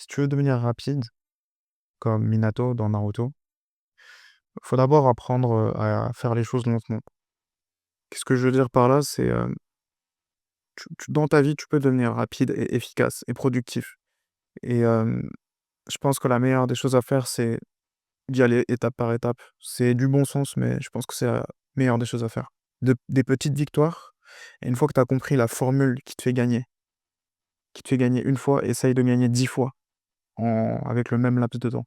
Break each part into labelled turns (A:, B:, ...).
A: Si tu veux devenir rapide, comme Minato dans Naruto, faut d'abord apprendre, à faire les choses lentement. Qu'est-ce que je veux dire par là? C'est, tu dans ta vie, tu peux devenir rapide et efficace et productif et je pense que la meilleure des choses à faire, c'est d'y aller étape par étape. C'est du bon sens, mais je pense que c'est la meilleure des choses à faire. Des petites victoires et une fois que tu as compris la formule qui te fait gagner une fois, essaye de gagner 10 fois avec le même laps de temps.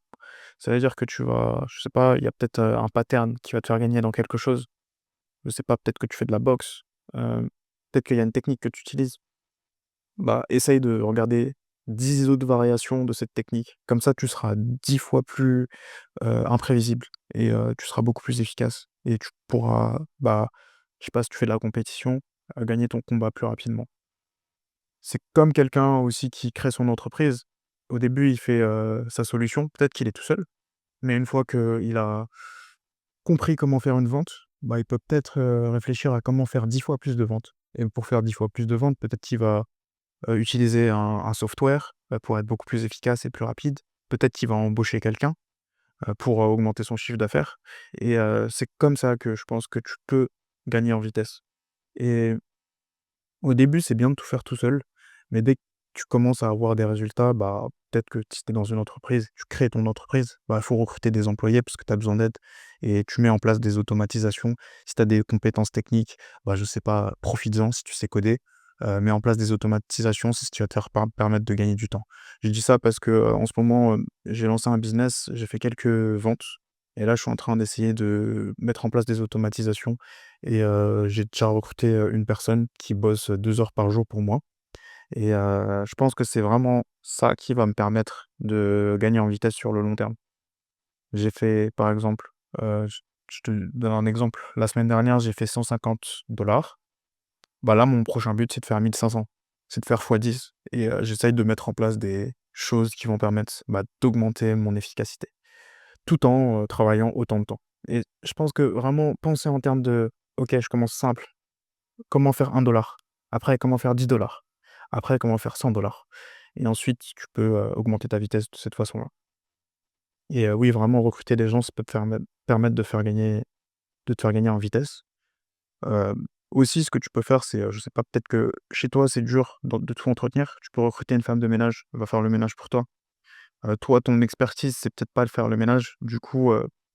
A: Ça veut dire que tu vas je sais pas, il y a peut-être, un pattern qui va te faire gagner dans quelque chose. Je sais pas, peut-être que tu fais de la boxe, peut-être qu'il y a une technique que tu utilises. Bah, essaye de regarder 10 autres variations de cette technique. Comme ça, tu seras 10 fois plus, imprévisible et tu seras beaucoup plus efficace et tu pourras, bah, je sais pas, si tu fais de la compétition, gagner ton combat plus rapidement. C'est comme quelqu'un aussi qui crée son entreprise. Au début, il fait, sa solution, peut-être qu'il est tout seul, mais une fois qu'il a compris comment faire une vente, bah, il peut peut-être, réfléchir à comment faire 10 fois plus de ventes et pour faire 10 fois plus de ventes, peut-être qu'il va, utiliser un software, pour être beaucoup plus efficace et plus rapide. Peut-être qu'il va embaucher quelqu'un, pour, augmenter son chiffre d'affaires et c'est comme ça que je pense que tu peux gagner en vitesse et au début, c'est bien de tout faire tout seul, mais dès que tu commences à avoir des résultats, bah, peut-être que si tu es dans une entreprise, tu crées ton entreprise, bah, il faut recruter des employés parce que tu as besoin d'aide et tu mets en place des automatisations. Si tu as des compétences techniques, bah, je sais pas, profites-en si tu sais coder, mets en place des automatisations si tu vas te permettre de gagner du temps. Je dis ça parce que, en ce moment, j'ai lancé un business, j'ai fait quelques ventes et là, je suis en train d'essayer de mettre en place des automatisations et j'ai déjà recruté, une personne qui bosse 2 heures par jour pour moi et je pense que c'est vraiment ça qui va me permettre de gagner en vitesse sur le long terme. J'ai fait, par exemple, je te donne un exemple. La semaine dernière, j'ai fait 150 $. Bah, là, mon prochain but, c'est de faire 1 500. C'est de faire x10 et j'essaye de mettre en place des choses qui vont permettre, bah, d'augmenter mon efficacité, tout en, travaillant autant de temps et je pense que vraiment penser en termes de: «OK, je commence simple. Comment faire 1 dollar. Après, comment faire 10 dollars. Après, comment faire 100 dollars. Et ensuite, tu peux, augmenter ta vitesse de cette façon-là et oui, vraiment recruter des gens, ça peut te permettre de te faire gagner en vitesse. Aussi, ce que tu peux faire, c'est, je sais pas, peut-être que chez toi, c'est dur de tout entretenir. Tu peux recruter une femme de ménage, elle va faire le ménage pour toi. Toi, ton expertise, c'est peut-être pas de faire le ménage. Du coup,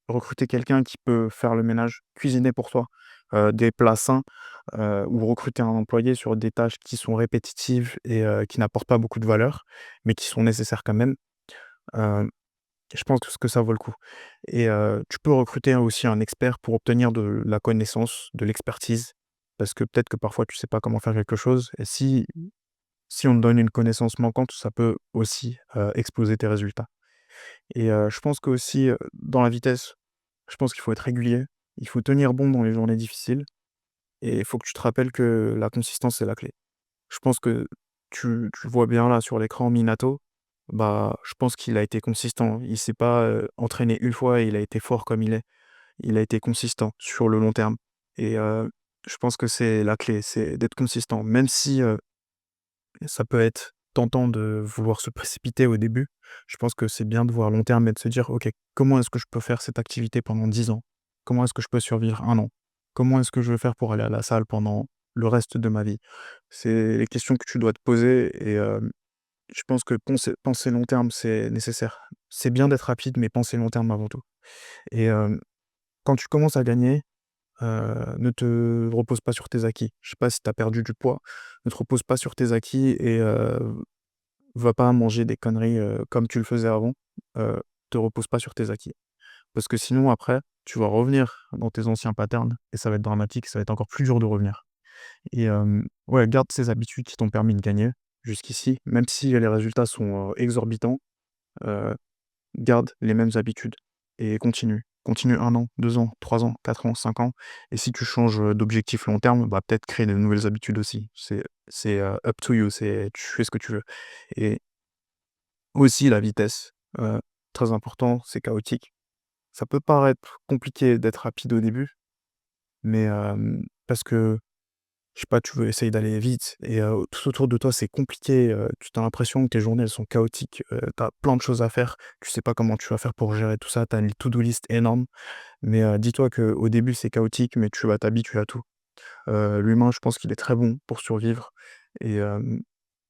A: recruter quelqu'un qui peut faire le ménage, cuisiner pour toi, des plats sains, ou recruter un employé sur des tâches qui sont répétitives et qui n'apportent pas beaucoup de valeur, mais qui sont nécessaires quand même. Heu, je pense que ça vaut le coup et tu peux recruter aussi un expert pour obtenir de la connaissance, de l'expertise, parce que peut-être que parfois tu sais pas comment faire quelque chose et si on te donne une connaissance manquante, ça peut aussi, exploser tes résultats. Et je pense qu'aussi, dans la vitesse, je pense qu'il faut être régulier, il faut tenir bon dans les journées difficiles et il faut que tu te rappelles que la consistance, c'est la clé. Je pense que tu le vois bien là sur l'écran Minato, bah, je pense qu'il a été consistant. Il s'est pas, entraîné une fois et il a été fort comme il est. Il a été consistant sur le long terme et je pense que c'est la clé, c'est d'être consistant. Même si, ça peut être tentant de vouloir se précipiter au début. Je pense que c'est bien de voir long terme et de se dire: «OK, comment est-ce que je peux faire cette activité pendant 10 ans? Comment est-ce que je peux survivre 1 an? Comment est-ce que je vais faire pour aller à la salle pendant le reste de ma vie?» C'est les questions que tu dois te poser et je pense que penser long terme, c'est nécessaire. C'est bien d'être rapide, mais penser long terme avant tout et quand tu commences à gagner, ne te repose pas sur tes acquis. Je sais pas si tu as perdu du poids, ne te repose pas sur tes acquis et va pas manger des conneries, comme tu le faisais avant. Te repose pas sur tes acquis. Parce que sinon après, tu vas revenir dans tes anciens patterns et ça va être dramatique, ça va être encore plus dur de revenir. Et ouais, garde ces habitudes qui t'ont permis de gagner jusqu'ici, même si les résultats sont, exorbitants, heu, garde les mêmes habitudes et continue. Continue 1 an, 2 ans, 3 ans, 4 ans, 5 ans et si tu changes, d'objectif long terme, bah, peut-être créer de nouvelles habitudes aussi. C'est up to you, c'est tu fais ce que tu veux et aussi la vitesse, très important, c'est chaotique. Ça peut paraître compliqué d'être rapide au début, mais parce que je sais pas, tu veux essayer d'aller vite et tout autour de toi, c'est compliqué, tu as l'impression que tes journées, elles sont chaotiques, tu as plein de choses à faire, tu sais pas comment tu vas faire pour gérer tout ça, tu as une to-do list énorme, mais dis-toi qu'au début, c'est chaotique, mais tu vas t'habituer à tout. L'humain, je pense qu'il est très bon pour survivre et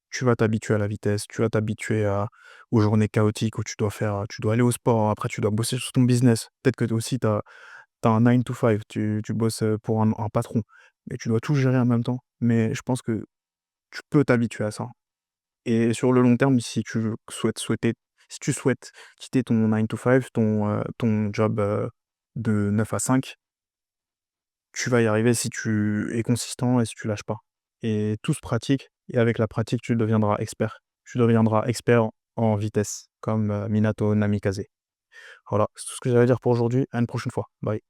A: tu vas t'habituer à la vitesse, tu vas t'habituer à aux journées chaotiques où tu dois aller au sport, après tu dois bosser sur ton business. Peut-être que toi aussi tu as un 9 to 5, tu bosses, pour un patron, mais tu dois tout gérer en même temps. Mais je pense que tu peux t'habituer à ça et sur le long terme, si tu souhaites quitter ton 9 to 5, ton job, de 9 à 5, tu vas y arriver si tu es consistant et si tu lâches pas et tout se pratique et avec la pratique, tu deviendras expert. Tu deviendras expert en vitesse comme, Minato Namikaze. Voilà, c'est tout ce que j'avais à dire pour aujourd'hui. À une prochaine fois. Bye.